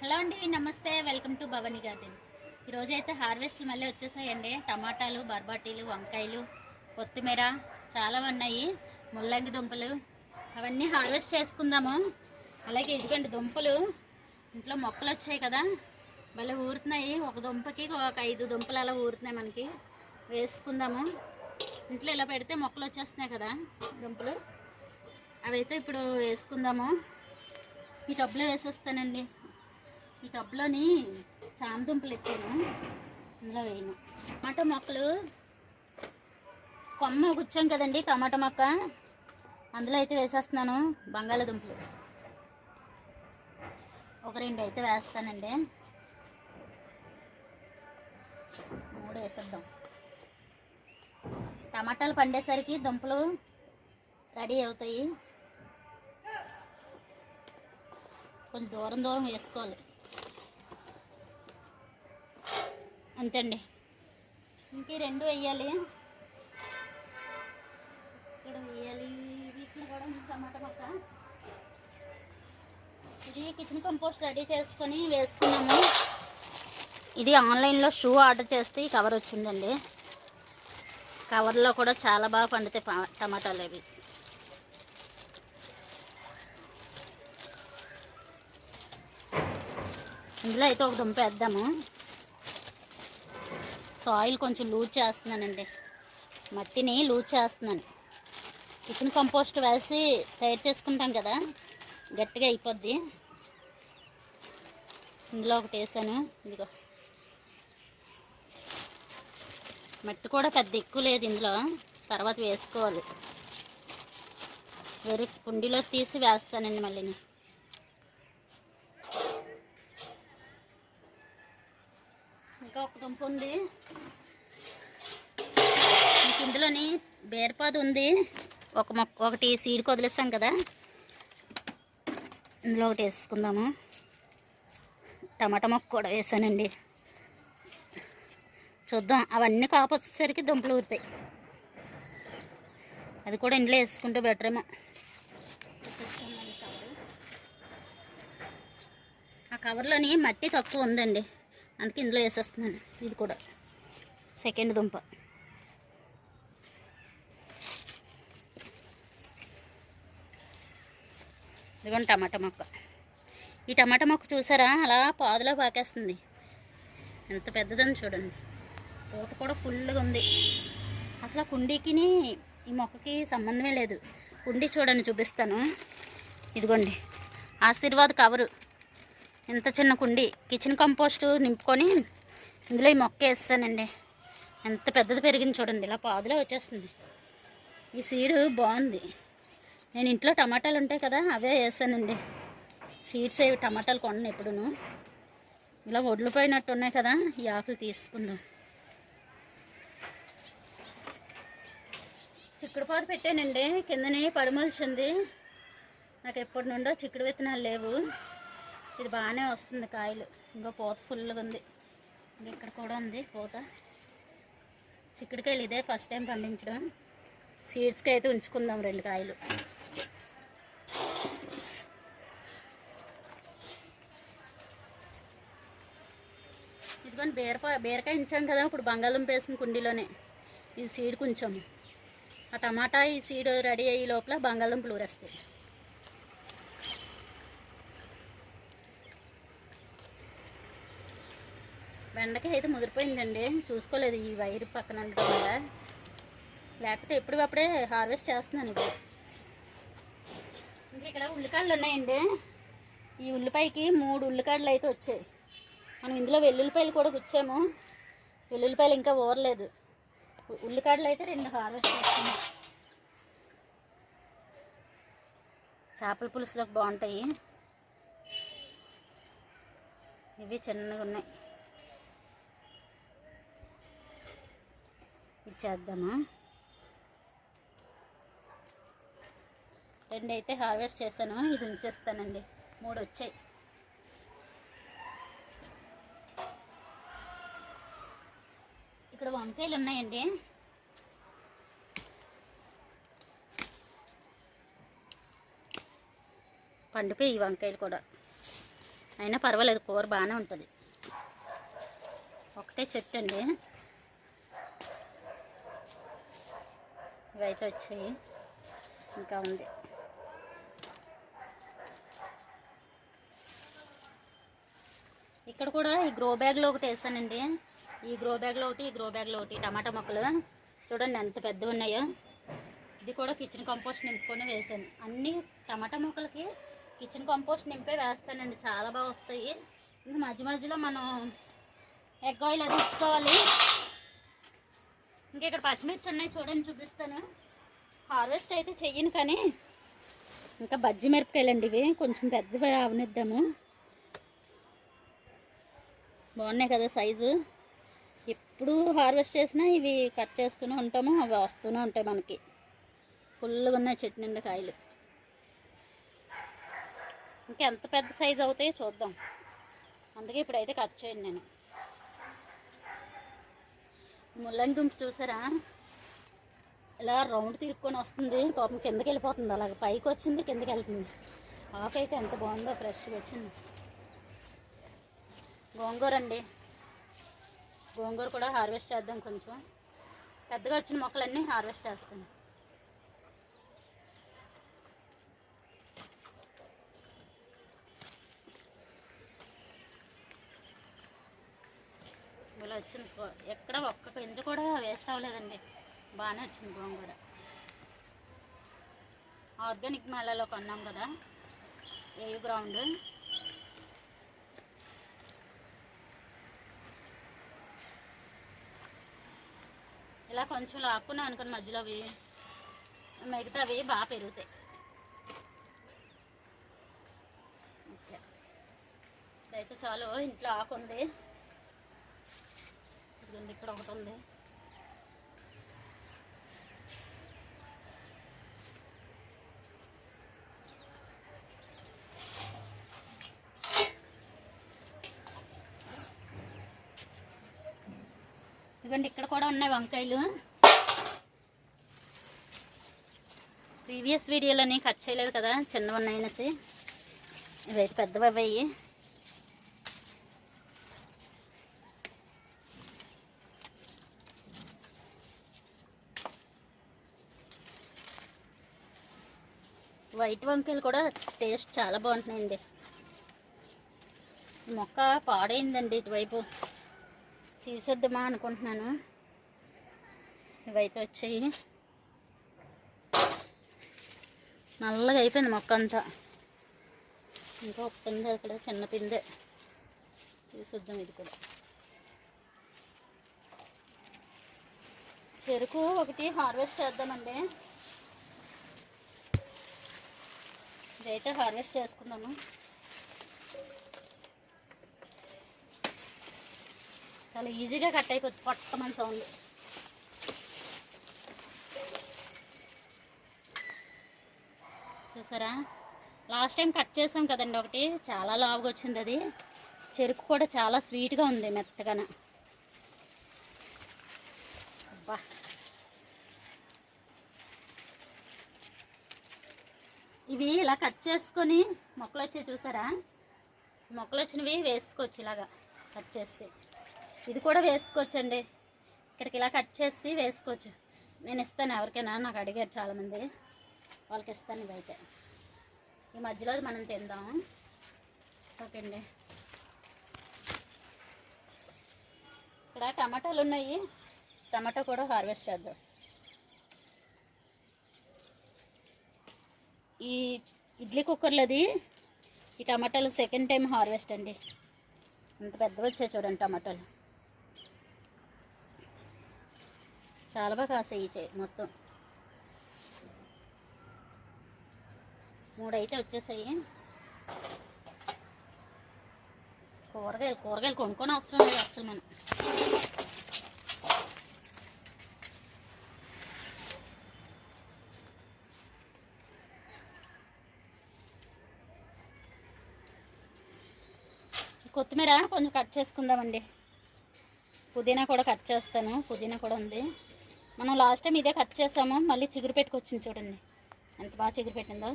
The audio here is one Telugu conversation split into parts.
హలో అండి, నమస్తే. Welcome to Bhavani garden. ఈరోజైతే హార్వెస్ట్లు మళ్ళీ వచ్చేసాయండి. టమాటాలు, బర్బాటీలు, వంకాయలు, కొత్తిమీర చాలా ఉన్నాయి. ముల్లంగి దుంపలు అవన్నీ హార్వెస్ట్ చేసుకుందాము. అలాగే ఇదిగోండి దుంపలు, ఇంట్లో మొక్కలు వచ్చాయి కదా, మళ్ళీ ఊరుతున్నాయి. ఒక దుంపకి ఒక 5 దుంపలు అలా ఊరుతున్నాయి. మనకి వేసుకుందాము. ఇంట్లో ఇలా పెడితే మొక్కలు వచ్చేస్తున్నాయి కదా దుంపలు, అవైతే ఇప్పుడు వేసుకుందాము. ఈ టబ్లో వేసేస్తానండి. ఈ టబ్లోని చామదుంపలు ఎత్తాను, ఇందులో వేయను. టమాటా మొక్కలు కొమ్మ గుచ్చాం కదండి, టమాటా మొక్క అందులో అయితే వేసేస్తున్నాను. బంగాళదుంపలు ఒక 2 అయితే వేస్తానండి. 3 వేసేద్దాం. టమాటాలు పండేసరికి దుంపలు రెడీ అవుతాయి. కొంచెం దూరం దూరం వేసుకోవాలి అంతండి. ఇంక 2 వేయాలి, ఇక్కడ వేయాలి. వీటిని కూడా టమాటా మొక్క ఇది కిచెన్ కంపోస్ట్ రెడీ చేసుకొని వేసుకున్నాము. ఇది ఆన్లైన్లో షూ ఆర్డర్ చేస్తే ఈ కవర్ వచ్చిందండి. కవర్లో కూడా చాలా బాగా పండుతాయి టమాటాలు అవి. ఇందులో అయితే ఒక దుంప వేద్దాము. సాయిల్ కొంచెం లూజ్ చేస్తున్నానండి, మట్టిని లూజ్ చేస్తున్నాను. కిచెన్ కంపోస్ట్ వేసి తయారు చేసుకుంటాం కదా, గట్టిగా అయిపోద్ది. ఇందులో ఒకటి వేసాను. ఇదిగో మట్టి కూడా పెద్ద ఎక్కువ లేదు ఇందులో, తర్వాత వేసుకోవాలి. వేరే కుండీలో తీసి వేస్తానండి మళ్ళీ. ఇంకా ఒక దుంప ఉంది. ఇందులోని బేరపాదు ఉంది. ఒకటి సీడ్కి వదిలేస్తాం కదా, ఇందులో ఒకటి వేసుకుందాము. టమాటా మొక్క కూడా వేసానండి. చూద్దాం, అవన్నీ కాపు వచ్చేసరికి దుంపలు ఊరుతాయి. అది కూడా ఇంట్లో వేసుకుంటే బెటర్ ఏమో. ఆ కవర్లోని మట్టి తక్కువ ఉందండి, అందుకే ఇందులో వేసేస్తున్నాను. ఇది కూడా సెకండ్ దుంప. ఇదిగోండి టమాటా మొక్క. ఈ టమాటా మొక్క చూసారా, అలా పాదులో పాకేస్తుంది. ఎంత పెద్దదని చూడండి. పూత కూడా ఫుల్గా ఉంది. అసలు ఆ కుండీకి ఈ మొక్కకి సంబంధమే లేదు. కుండీ చూడండి, చూపిస్తాను. ఇదిగోండి ఆశీర్వాద్ కవరు, ఎంత చిన్న కుండీ. కిచెన్ కంపోస్ట్ నింపుకొని ఇందులో ఈ మొక్క వేస్తానండి. ఎంత పెద్దది పెరిగింది చూడండి, ఇలా పాదులో వచ్చేస్తుంది. ఈ సీడ్ బాగుంది. నేను ఇంట్లో టమాటాలు ఉంటాయి కదా, అవే వేసానండి. సీడ్స్ ఏవి టమాటాలు కొన్నాను ఎప్పుడును. ఇలా వడ్లుపోయినట్టు ఉన్నాయి కదా, ఈ ఆకులు తీసుకుందాం. చిక్కుడు పాదు పెట్టానండి, కిందనే పడిమలిచింది. నాకు ఎప్పటి నుండో చిక్కుడు విత్తనాలు లేవు. ఇది బాగానే వస్తుంది కాయలు. ఇంకా పూత ఫుల్గా ఉంది. ఇక్కడ కూడా ఉంది పూత. చిక్కుడుకాయలు ఇదే ఫస్ట్ టైం పండించడం. సీడ్స్కి అయితే ఉంచుకుందాం 2 కాయలు. ఇదిగోని బీరకాయ ఉంచాం కదా, ఇప్పుడు బంగాళదుంప వేసిన కుండీలోనే ఇది సీడ్ కొంచెం. ఆ టమాటా ఈ సీడ్ రెడీ అయ్యే లోపల బంగాళదుంపలు ఊరేస్తాయి. బెండకాయ అయితే ముదిరిపోయిందండి, చూసుకోలేదు. ఈ వైర్ పక్కన ఉండడం వల్ల, లేకపోతే ఎప్పటికప్పుడే హార్వెస్ట్ చేస్తున్నాను ఇప్పుడు. ఇంకా ఇక్కడ ఉల్లికాయలు ఉన్నాయండి. ఈ ఉల్లిపాయకి 3 ఉల్లికాయలు అయితే వచ్చాయి. మనం ఇందులో వెల్లుల్లిపాయలు కూడా గుచ్చాము. వెల్లుల్లిపాయలు ఇంకా ఊరలేదు. ఉల్లికాయలు అయితే 2 హార్వెస్ట్ చేస్తున్నాం. చేపల పులుసులోకి బాగుంటాయి. ఇవి చిన్నగా ఉన్నాయి, ఇచ్చేద్దామా. 2 అయితే హార్వెస్ట్ చేశాను, ఇది ఉంచేస్తానండి. 3 వచ్చాయి. ఇక్కడ వంకాయలు ఉన్నాయండి. పండిపోయి ఈ వంకాయలు కూడా అయినా పర్వాలేదు, కూర బాగానే ఉంటుంది. ఒకటే చెట్టు అండి, ఇవైతే వచ్చాయి, ఇంకా ఉంది. ఇక్కడ కూడా ఈ గ్రో బ్యాగ్లో ఒకటి వేసానండి. ఈ గ్రో బ్యాగ్లో ఒకటి, ఈ గ్రో బ్యాగ్లో ఒకటి టమాటా మొక్కలు చూడండి ఎంత పెద్దవి ఉన్నాయో. ఇది కూడా కిచెన్ కంపోస్ట్ నింపుకొని వేసాను. అన్ని టమాటా మొక్కలకి కిచెన్ కంపోస్ట్ నింపే వేస్తానండి, చాలా బాగా వస్తాయి. ఇంకా మధ్య మధ్యలో మనం ఎగ్ ఆయిల్ అది ఇచ్చుకోవాలి. ఇంకా ఇక్కడ పచ్చిమిర్చి ఉన్నాయి చూడండి, చూపిస్తాను. హార్వెస్ట్ అయితే చెయ్యను, కానీ ఇంకా బజ్జి మిరపకాయలండి ఇవి, కొంచెం పెద్దవి అవనిద్దాము. బాగున్నాయి కదా సైజు. ఎప్పుడు హార్వెస్ట్ చేసినా ఇవి కట్ చేస్తూనే ఉంటాము, అవి వస్తూనే ఉంటాయి మనకి. ఫుల్గా ఉన్నాయి చెట్టు నిండా కాయలు. ఇంకా ఎంత పెద్ద సైజు అవుతాయో చూద్దాం, అందుకే ఇప్పుడైతే కట్ చేయండి. నేను ముల్లంగి దుంప చూసారా, ఇలా రౌండ్ తిరుక్కొని వస్తుంది, పాపం కిందకి వెళ్ళిపోతుంది. అలాగే పైకి వచ్చింది, కిందకి వెళ్తుంది. ఆకైతే ఎంత బాగుందో, ఫ్రెష్గా వచ్చింది. గోంగూర అండి, గోంగూర కూడా హార్వెస్ట్ చేద్దాం. కొంచెం పెద్దగా వచ్చిన మొక్కలన్నీ హార్వెస్ట్ చేస్తాను. ఇలా వచ్చింది, ఎక్కడ ఒక్క గింజ కూడా వేస్ట్ అవ్వలేదండి, బాగానే వచ్చింది గోంగూర. ఆర్గానిక్ మేళాలో కొన్నాం కదా, ఏయు గ్రౌండ్. ఇలా కొంచెం లాక్కున్నాం అనుకుని మధ్యలో అవి మిగతా అవి బాగా పెరుగుతాయి. ఓకే, అయితే చాలు. ఇంట్లో ఆకు ఉంది, ఇక్కడ ఒకటి ఉంది. ఇదిగోండి, ఇక్కడ కూడా ఉన్నాయి వంకాయలు. ప్రీవియస్ వీడియోలని కట్ చేయలేదు కదా, చిన్నవి ఉన్నాయనేసి. ఇవైతే పెద్దవి అవ్వాయి. వైట్ వంకాయలు కూడా టేస్ట్ చాలా బాగుంటున్నాయండి. మొక్క పాడైందండి, ఇటువైపు తీసేద్దామా అనుకుంటున్నాను. ఇవైతే వచ్చాయి, నల్లగా అయిపోయింది మొక్క అంతా. ఇంకా ఒక పిందె, అక్కడ చిన్న పిందె తీసేద్దాం. ఇది కూడా చెరుకు ఒకటి హార్వెస్ట్ చేద్దామండి. ఇదైతే హార్వెస్ట్ చేసుకుందాము. చాలా ఈజీగా కట్ అయిపోతుంది, పట్టమని సౌండ్. చూసారా, లాస్ట్ టైం కట్ చేసాం కదండి ఒకటి, చాలా లావుగా వచ్చింది అది. చెరుకు కూడా చాలా స్వీట్గా ఉంది, మెత్తగానే. అబ్బా, ఇవి ఇలా కట్ చేసుకొని మొక్కలు వచ్చాయి చూసారా, మొక్కలు వచ్చినవి వేసుకోవచ్చు ఇలాగా కట్ చేసి. ఇది కూడా వేసుకోవచ్చండి, ఇక్కడికి ఇలా కట్ చేసి వేసుకోవచ్చు. నేను ఇస్తాను ఎవరికైనా, నాకు అడిగారు చాలామంది, వాళ్ళకి ఇస్తాను. ఇదైతే ఈ మధ్యలో మనం తిందాం. ఓకే అండి, ఇక్కడ టమాటాలు ఉన్నాయి, టమాటా కూడా హార్వెస్ట్ చేద్దాం. ఈ ఇడ్లీ కుక్కర్లోది ఈ టమాటాలు సెకండ్ టైం హార్వెస్ట్ అండి. అంత పెద్దవి వచ్చాయి చూడండి టమాటాలు, చాలా బాగా కాసాయి. మొత్తం 3 అయితే వచ్చేసాయి. కూరగాయలు కొనుక్కొని అవసరం లేదు అసలు మనం. కొత్తిమీర కొంచెం కట్ చేసుకుందామండి. పుదీనా కూడా కట్ చేస్తాను, పుదీనా కూడా ఉంది. మనం లాస్ట్ టైం ఇదే కట్ చేసాము, మళ్ళీ చిగురు పెట్టుకొచ్చింది చూడండి, ఎంత బాగా చిగురు పెట్టిందో.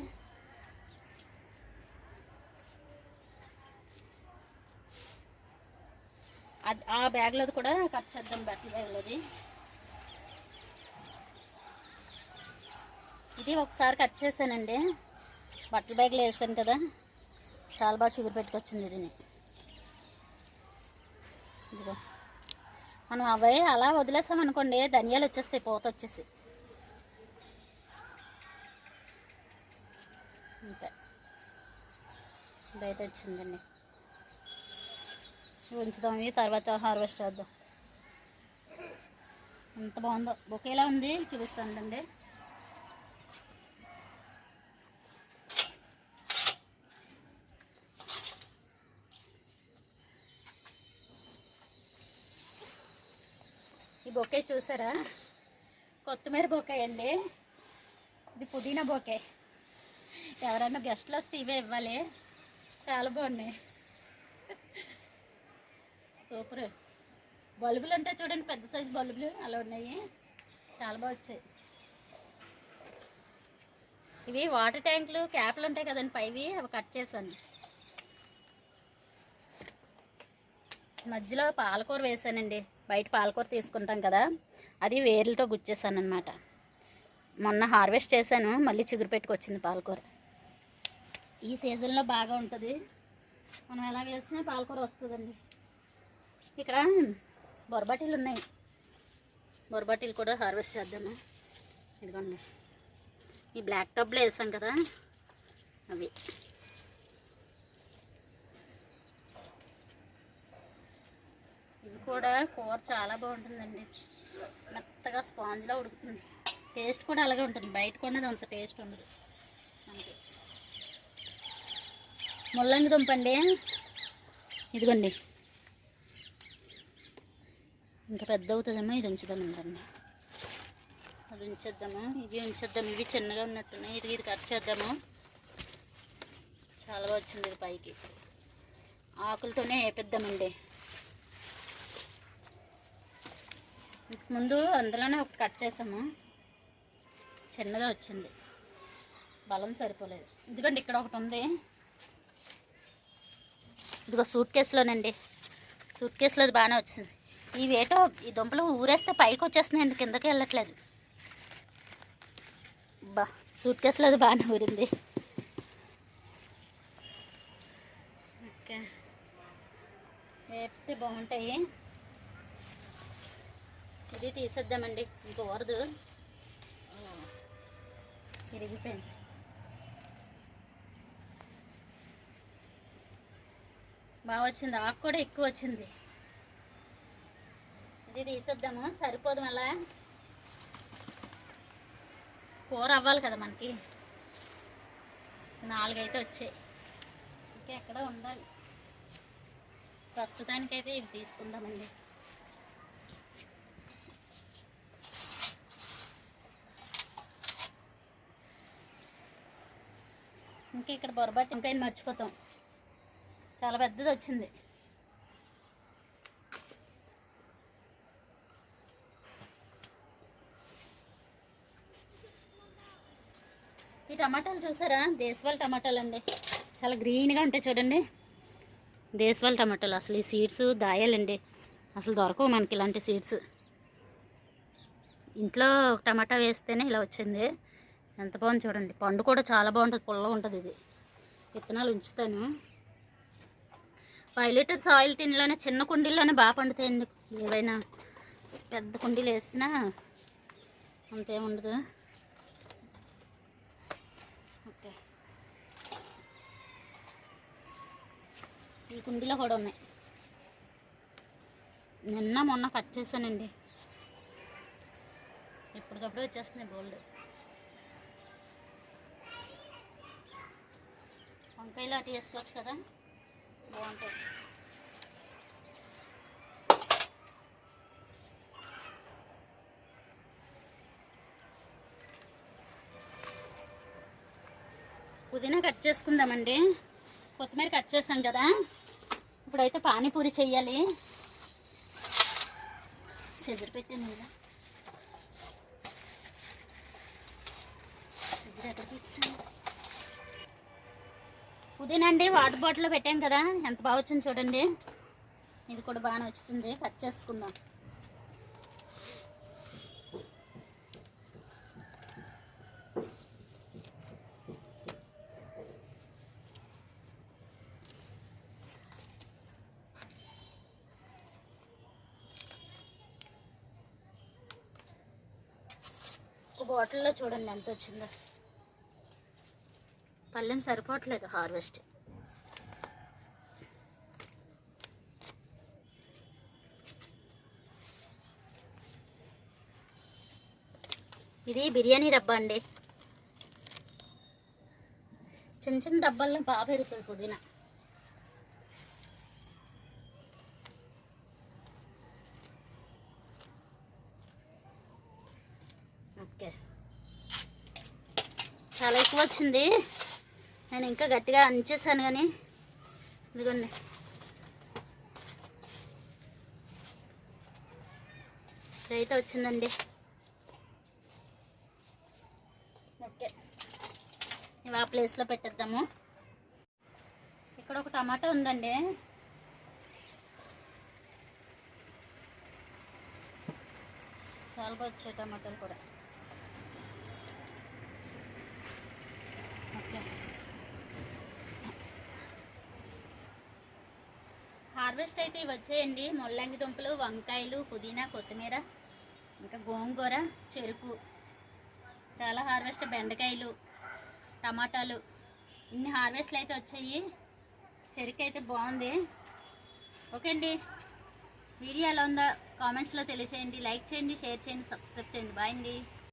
ఆ బ్యాగ్లోది కూడా కట్ చేద్దాం, బట్టల బ్యాగ్లోది. ఇది ఒకసారి కట్ చేశానండి, బట్టల బ్యాగ్లో వేసాను కదా, చాలా బాగా చిగురు పెట్టుకొచ్చింది దీన్ని. ఇదిగో మనం అవి అలా వదిలేసామనుకోండి, ధనియాలు వచ్చేస్తాయి, పూత వచ్చేసి. అంతే, ఇదైతే వచ్చిందండి. ఉంచుదాం, ఇవి తర్వాత హార్వెస్ట్ చేద్దాం. ఎంత బాగుందో, బొకేలా ఉంది, చూపిస్తానండి. ఈ బొకే చూసారా, కొత్తిమీర బొకే అండి. ఇది పుదీనా బొకే. ఎవరైనా గెస్ట్లు వస్తే ఇవే ఇవ్వాలి, చాలా బాగున్నాయి, సూపర్. బల్బులు ఉంటాయి చూడండి, పెద్ద సైజు బల్బులు అలా ఉన్నాయి, చాలా బాగా వచ్చాయి. ఇవి వాటర్ ట్యాంకులు క్యాప్లు ఉంటాయి కదండి పైవి, అవి కట్ చేశాను. మధ్యలో పాలకూర వేసానండి, బయట పాలకూర తీసుకుంటాం కదా, అది వేర్లతో గుచ్చేసాను అనమాట. మొన్న హార్వెస్ట్ చేశాను, మళ్ళీ చిగురు పెట్టుకొచ్చింది పాలకూర. ఈ సీజన్లో బాగా ఉంటుంది, మనం ఎలా వేసినా పాలకూర వస్తుందండి. ఇక్కడ బొరబాటీలు ఉన్నాయి, బొరబాటీలు కూడా హార్వెస్ట్ చేద్దాము. ఇదిగోండి, ఈ బ్లాక్ టబ్లో వేసాం కదా అవి. ఇవి కూడా కూర చాలా బాగుంటుందండి, మెత్తగా స్పాంజ్లా ఉడుకుతుంది, టేస్ట్ కూడా అలాగే ఉంటుంది. బయట కొన్నది అంత టేస్ట్ ఉండదు మనకి. ముల్లంగి దుంపండి, ఇదిగోండి, ఇంకా పెద్ద అవుతుందేమో, ఇది ఉంచుదాం ఉందండి, అది ఉంచేద్దాము, ఇవి ఉంచేద్దాము. ఇవి చిన్నగా ఉన్నట్టున్నాయి, ఇది కట్ చేద్దాము. చాలా వచ్చింది ఇది పైకి, ఆకులతోనే వేపిద్దామండి. ముందు అందులోనే ఒకటి కట్ చేసాము, చిన్నగా వచ్చింది, బలం సరిపోలేదు. ఎందుకంటే ఇక్కడ ఒకటి ఉంది, ఇదిగో సూట్ కేసులోనండి, సూట్ కేసులో అది బాగానే వచ్చింది. ఇవేటో ఈ దుంపలు ఊరేస్తే పైకి వచ్చేస్తున్నాయండి, కిందకి వెళ్ళట్లేదు. బా, సూట్ కేసులో అది బాగానే ఊరింది. ఓకే, వేపితే బాగుంటాయి. ఇది తీసేద్దామండి, ఇంకో వరదు, ఇరిగిపోయింది. బాగా వచ్చింది, ఆకు కూడా ఎక్కువ వచ్చింది. ఇది తీసేద్దాము, సరిపోదు, మళ్ళా కూర అవ్వాలి కదా మనకి. 4 అయితే వచ్చాయి, ఇంకా ఎక్కడ ఉండాలి. ప్రస్తుతానికైతే ఇవి తీసుకుందామండి. ఇంకా ఇక్కడ బొరబాటి ఇంకా మర్చిపోతాం, చాలా పెద్దది వచ్చింది. ఈ టమాటాలు చూసారా, దేశవాళీ టమాటాలు అండి, చాలా గ్రీన్గా ఉంటాయి చూడండి, దేశవాళీ టమాటాలు. అసలు ఈ సీడ్స్ దాయాలండి, అసలు దొరకవు మనకి ఇలాంటి సీడ్స్. ఇంట్లో టమాటా వేస్తేనే ఇలా వచ్చింది, ఎంత బాగుంది చూడండి. పండు కూడా చాలా బాగుంటుంది, పుల్లగా ఉంటుంది. ఇది విత్తనాలు ఉంచుతాను. 5 లీటర్స్ ఆయిల్ టిన్లోనే, చిన్న కుండీల్లోనే బాగా పండుతాయండి. ఏవైనా పెద్ద కుండీలు వేసినా అంతేముండదు. ఓకే, ఈ కుండీలో కూడా ఉన్నాయి, నిన్న మొన్న కట్ చేశానండి, ఎప్పటికప్పుడు వచ్చేస్తున్నాయి బోల్డ్. వంకాయలు అటు వేసుకోవచ్చు కదా, బాగుంటాయి. పుదీనా కట్ చేసుకుందామండి, కొత్తిమీర కట్ చేసాం కదా. ఇప్పుడైతే పానీపూరి చెయ్యాలి. సిజర్ పెట్టాను కదా, సిజర్ ఎక్కడ పెట్టాను. పుదీనా అండి వాటర్ బాటిల్లో పెట్టాం కదా, ఎంత బాగా వచ్చింది చూడండి. ఇది కూడా బాగానే వచ్చింది, కట్ చేసుకుందాం. ఒక బాటిల్లో చూడండి ఎంత వచ్చిందో. పళ్ళెం సరిపోవట్లేదు హార్వెస్ట్. ఇది బిర్యానీ డబ్బా అండి. చిన్న చిన్న డబ్బాల్లో బాగా పెరుగుతుంది పుదీనా. ఓకే, చాలా ఎక్కువ వచ్చింది. నేను ఇంకా గట్టిగా అంచేసాను కానీ ఇదిగోండి. అయితే వచ్చిందండి. ఓకే, ఇవి ఆ ప్లేస్లో పెట్టేద్దాము. ఇక్కడ ఒక టమాటా ఉందండి. చాలా వచ్చాయి టమాటాలు కూడా. ఓకే, హార్వెస్ట్ అయితే ఇవి వచ్చాయండి. ముల్లంగి దుంపలు, వంకాయలు, పుదీనా, కొత్తిమీర, ఇంకా గోంగూర, చెరుకు, చాలా హార్వెస్ట్. బెండకాయలు, టమాటాలు, ఇన్ని హార్వెస్ట్లు అయితే వచ్చాయి. చెరుకు అయితే బాగుంది. ఓకే అండి, వీడియో ఎలా ఉందో కామెంట్స్లో తెలియచేయండి. లైక్ చేయండి, షేర్ చేయండి, సబ్స్క్రైబ్ చేయండి. బాయ్ అండి.